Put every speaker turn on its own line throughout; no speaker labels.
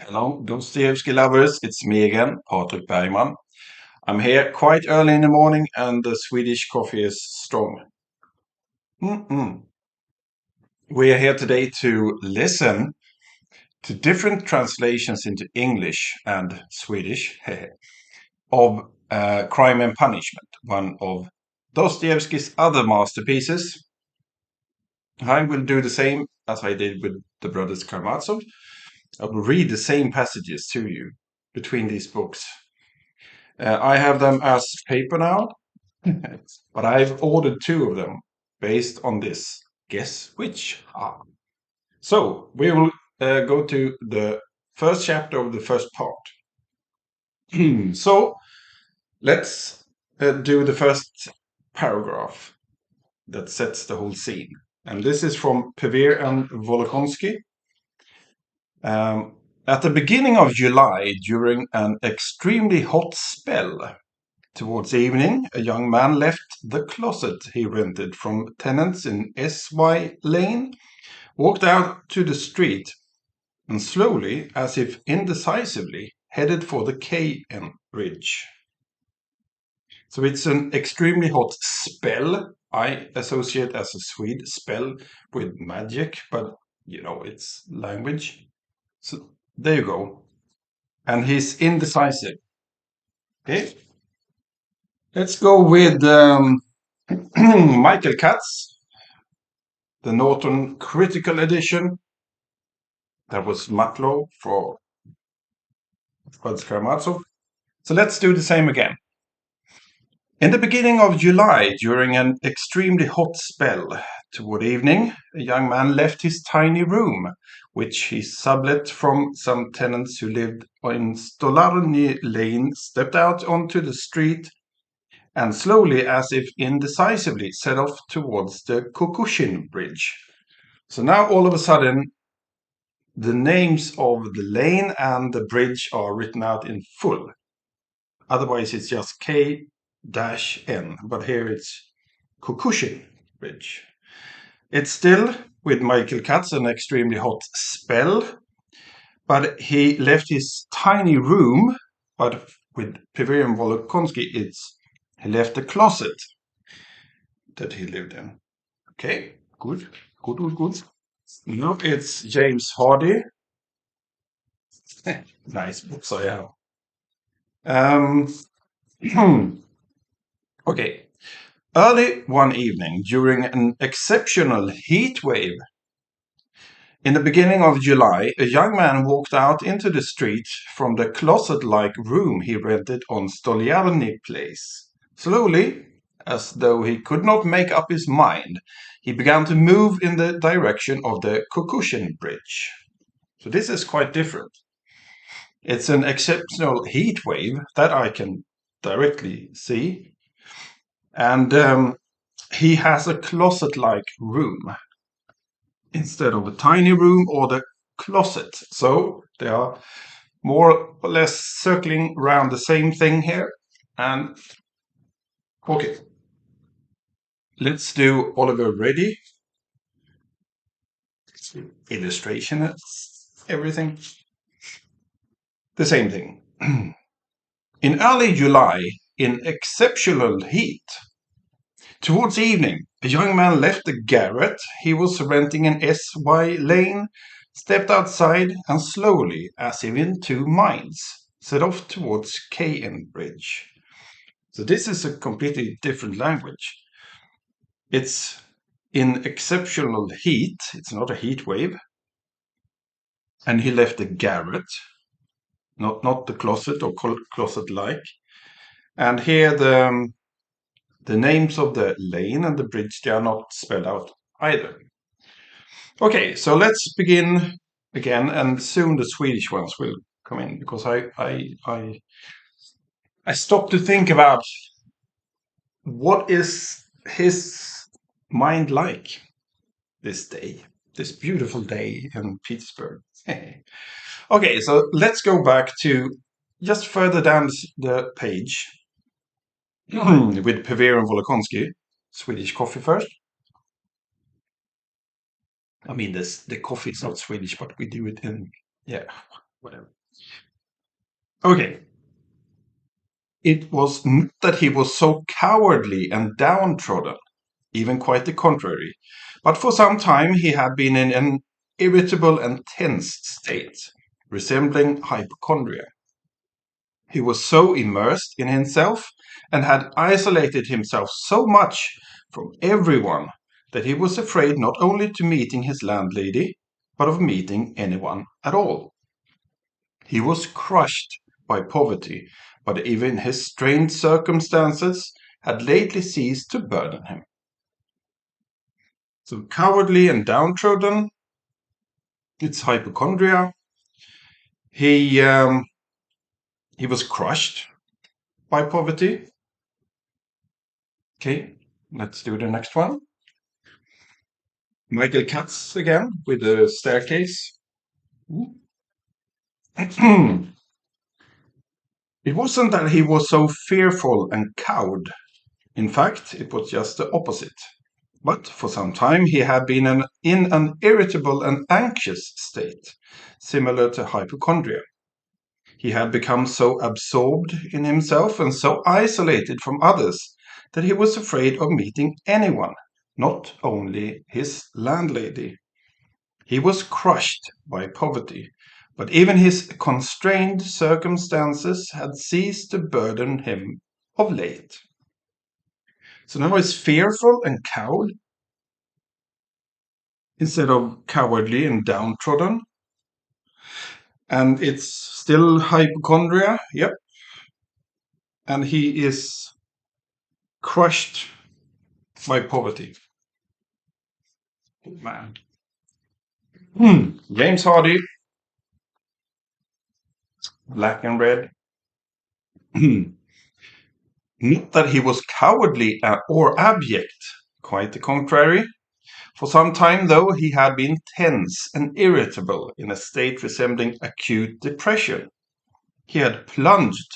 Hello, Dostoyevsky lovers. It's me again, Patrik Bergman. I'm here quite early in the morning and the Swedish coffee is strong. Mm-mm. We are here today to listen to different translations into English and Swedish of Crime and Punishment, one of Dostoevsky's other masterpieces. I will do the same as I did with the Brothers Karamazov. I will read the same passages to you between these books. I have them as paper now, but I've ordered two of them based on this. Guess which? So we will go to the first chapter of the first part. So let's do the first paragraph that sets the whole scene. And this is from Pevear and Volokhonsky. At the beginning of July, during an extremely hot spell, towards evening, a young man left the closet he rented from tenants in SY Lane, walked out to the street, and slowly, as if indecisively, headed for the KN Bridge. So it's an extremely hot spell. I associate as a Swede spell with magic, but it's language. So there you go. And he's indecisive. Okay. Let's go with Michael Katz, the Norton Critical Edition. That was Matlow for Brothers Karamazov. So let's do the same again. In the beginning of July, during an extremely hot spell, toward evening, a young man left his tiny room, which he sublet from some tenants who lived in Stolarny Lane, stepped out onto the street, and slowly, as if indecisively, set off towards the Kokushin Bridge. So now all of a sudden, the names of the lane and the bridge are written out in full. Otherwise, it's just K-N, but here it's Kokushin Bridge. It's still, with Michael Katz, an extremely hot spell, but he left his tiny room, but with Pevear and Volokhonsky, he left the closet that he lived in. Okay, good. No, it's James Hardy. Nice books I have. Okay. Early one evening, during an exceptional heat wave, in the beginning of July, a young man walked out into the street from the closet-like room he rented on Stolyarny Place. Slowly, as though he could not make up his mind, he began to move in the direction of the Kokushin Bridge. So this is quite different. It's an exceptional heat wave that I can directly see. And he has a closet-like room instead of a tiny room or the closet. So they are more or less circling around the same thing here. And okay, let's do Oliver Ready. Illustration, everything. The same thing. In early July, in exceptional heat, towards evening, a young man left the garret he was renting in SY Lane, stepped outside, and slowly, as if in two minds, set off towards KN Bridge. So this is a completely different language. It's in exceptional heat. It's not a heat wave. And he left the garret, not the closet or closet-like. And here the names of the lane and the bridge, they are not spelled out either. Okay, so let's begin again, and soon the Swedish ones will come in, because I stopped to think about what is his mind like this day, this beautiful day in Petersburg. Okay, so let's go back to just further down the page with Pevear and Volokhonsky. Swedish coffee first. I mean, the coffee is not Swedish, but we do it in, yeah. whatever. Okay. It was not that he was so cowardly and downtrodden, even quite the contrary, but for some time he had been in an irritable and tense state, resembling hypochondria. He was so immersed in himself and had isolated himself so much from everyone that he was afraid not only to meeting his landlady, but of meeting anyone at all. He was crushed by poverty, but even his strained circumstances had lately ceased to burden him. So cowardly and downtrodden, it's hypochondria. He was crushed by poverty. Okay, let's do the next one. Michael Katz again with the staircase. It wasn't that he was so fearful and cowed. In fact, it was just the opposite. But for some time he had been in an irritable and anxious state, similar to hypochondria. He had become so absorbed in himself and so isolated from others that he was afraid of meeting anyone, not only his landlady. He was crushed by poverty, but even his constrained circumstances had ceased to burden him of late. So now he's fearful and cowed instead of cowardly and downtrodden. And it's still hypochondria, yep. And he is crushed by poverty. Man. James Hardy, black and red. Not that he was cowardly or abject, quite the contrary. For some time, though, he had been tense and irritable in a state resembling acute depression. He had plunged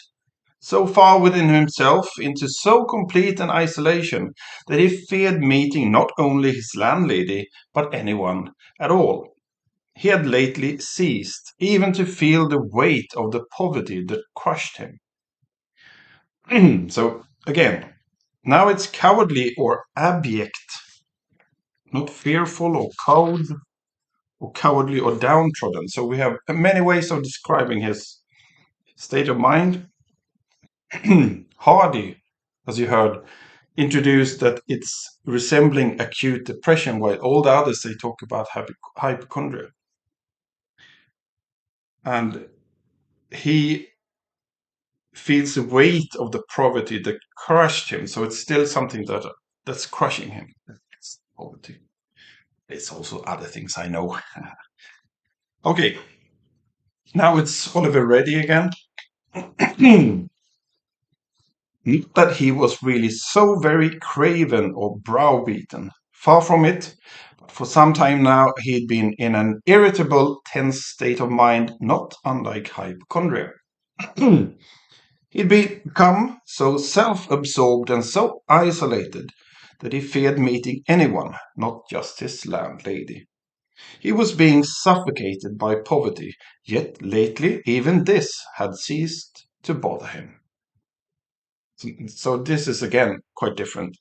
so far within himself into so complete an isolation that he feared meeting not only his landlady, but anyone at all. He had lately ceased even to feel the weight of the poverty that crushed him. So, again, now it's cowardly or abject, not fearful or cold or cowardly or downtrodden. So we have many ways of describing his state of mind. Hardy, as you heard, introduced that it's resembling acute depression, while all the others they talk about hypochondria. And he feels the weight of the poverty that crushed him. So it's still something that's crushing him. It's poverty. It's also other things I know. Okay, now it's Oliver Reddy again. Not that he was really so very craven or browbeaten. Far from it. But for some time now, he'd been in an irritable, tense state of mind, not unlike hypochondria. He'd become so self-absorbed and so isolated that he feared meeting anyone, not just his landlady. He was being suffocated by poverty, yet lately even this had ceased to bother him. So this is again quite different.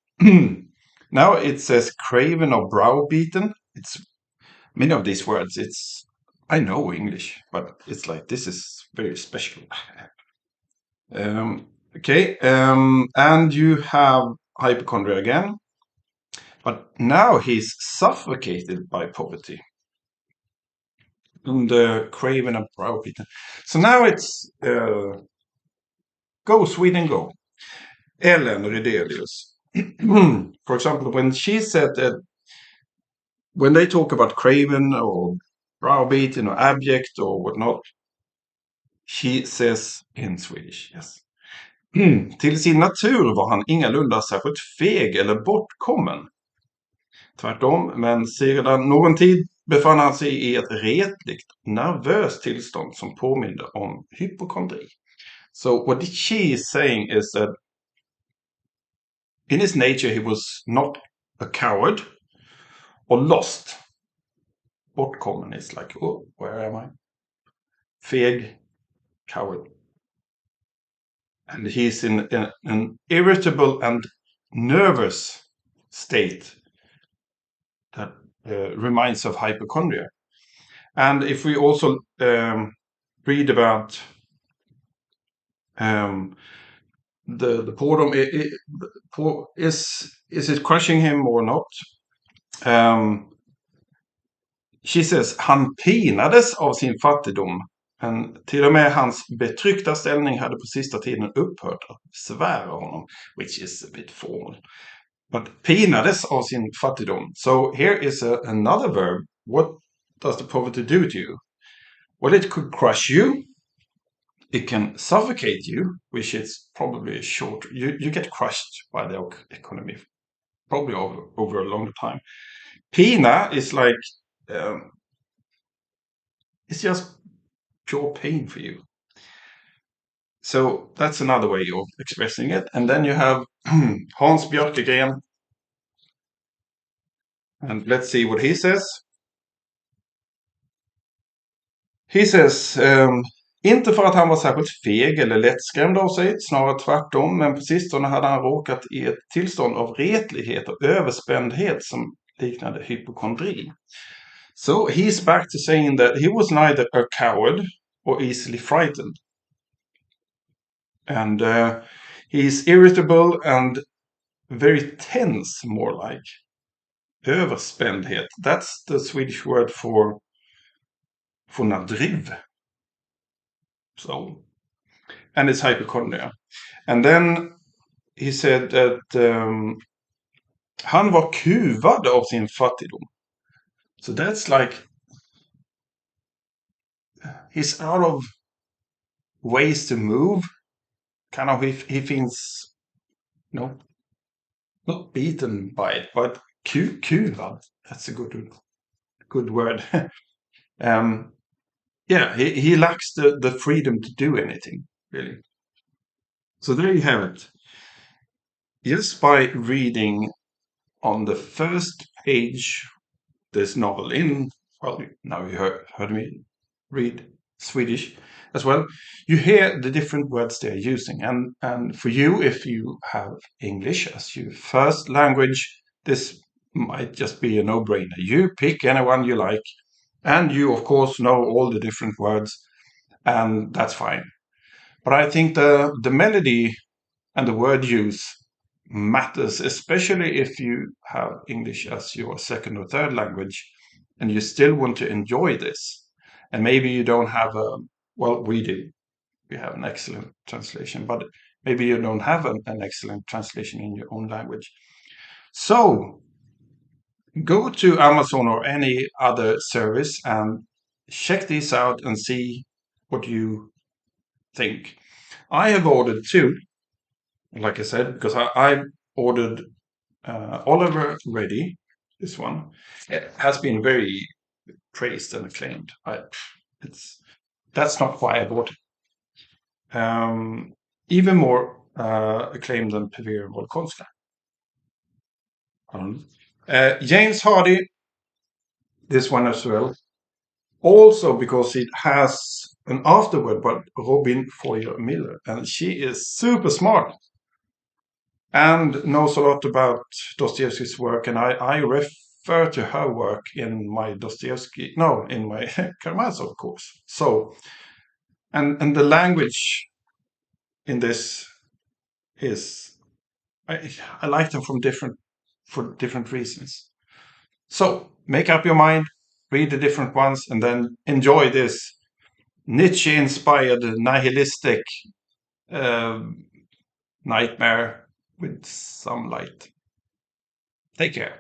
Now it says craven or browbeaten. It's many of these words. I know English, but it's like this is very special. Okay, and you have hypochondria again, but now he's suffocated by poverty. And craven and browbeaten. So now it's go Sweden go. Ellen Redelius. For example, when she said that when they talk about craven or browbeaten or abject or whatnot, she says in Swedish, yes. Till sin natur var han ingalunda särskilt feg eller bortkommen. Tvärtom, men sedan någon tid befann han sig i ett retligt, nervöst tillstånd som påminde om hypokondri. So what she is saying is that in his nature he was not a coward or lost. Bortkommen is like, oh, where am I? feg, coward. And he's in an irritable and nervous state that reminds of hypochondria. And if we also read about the boredom, is it crushing him or not? She says, han pinades av sin fattigdom. Men till och med hans betryckta ställning hade på sista tiden upphört att besvära honom, which is a bit formal. But pinades av sin fattigdom. So here is another verb. What does the poverty do to you? Well, it could crush you. It can suffocate you, which is probably short. You get crushed by the economy, probably over a long time. Pina is like, it's just pure pain for you. So that's another way of expressing it. And then you have Hans Björkegren. And let's see what he says. He says, inte för att han var särskilt feg eller lättskrämd av sig, snarare tvärtom, men på sistone hade han råkat i ett tillstånd av retlighet och överspändhet som liknade hypochondri. So he's back to saying that he was neither a coward or easily frightened. And he's irritable and very tense, more like. Överspändhet. That's the Swedish word for nadriv. So, and it's hypochondria. And then he said that han var kuvad av sin fattigdom. So that's like he's out of ways to move. Kind of he feels not beaten by it, but kuvad. That's a good word. Yeah, he lacks the freedom to do anything, really. So there you have it. Just by reading on the first page this novel now you heard me read Swedish as well, you hear the different words they're using. And for you, if you have English as your first language, this might just be a no-brainer. You pick anyone you like, and you, of course, know all the different words, and that's fine. But I think the melody and the word use matters, especially if you have English as your second or third language, and you still want to enjoy this. And maybe you don't have we do. We have an excellent translation, but maybe you don't have an excellent translation in your own language. So go to Amazon or any other service and check these out and see what you think. I have ordered two, like I said, because I ordered Oliver Ready, this one. It has been very praised and acclaimed. That's not why I bought it. Even more acclaimed than Pevear and Volokhonsky. James Hardy, this one as well. Also because it has an afterword by Robin Foyer Miller, and she is super smart and knows a lot about Dostoyevsky's work, and I refer to her work in my in my Karamazov course. So, and the language in this is, I like them for different reasons. So, make up your mind, read the different ones, and then enjoy this Nietzsche-inspired nihilistic nightmare with some light. Take care.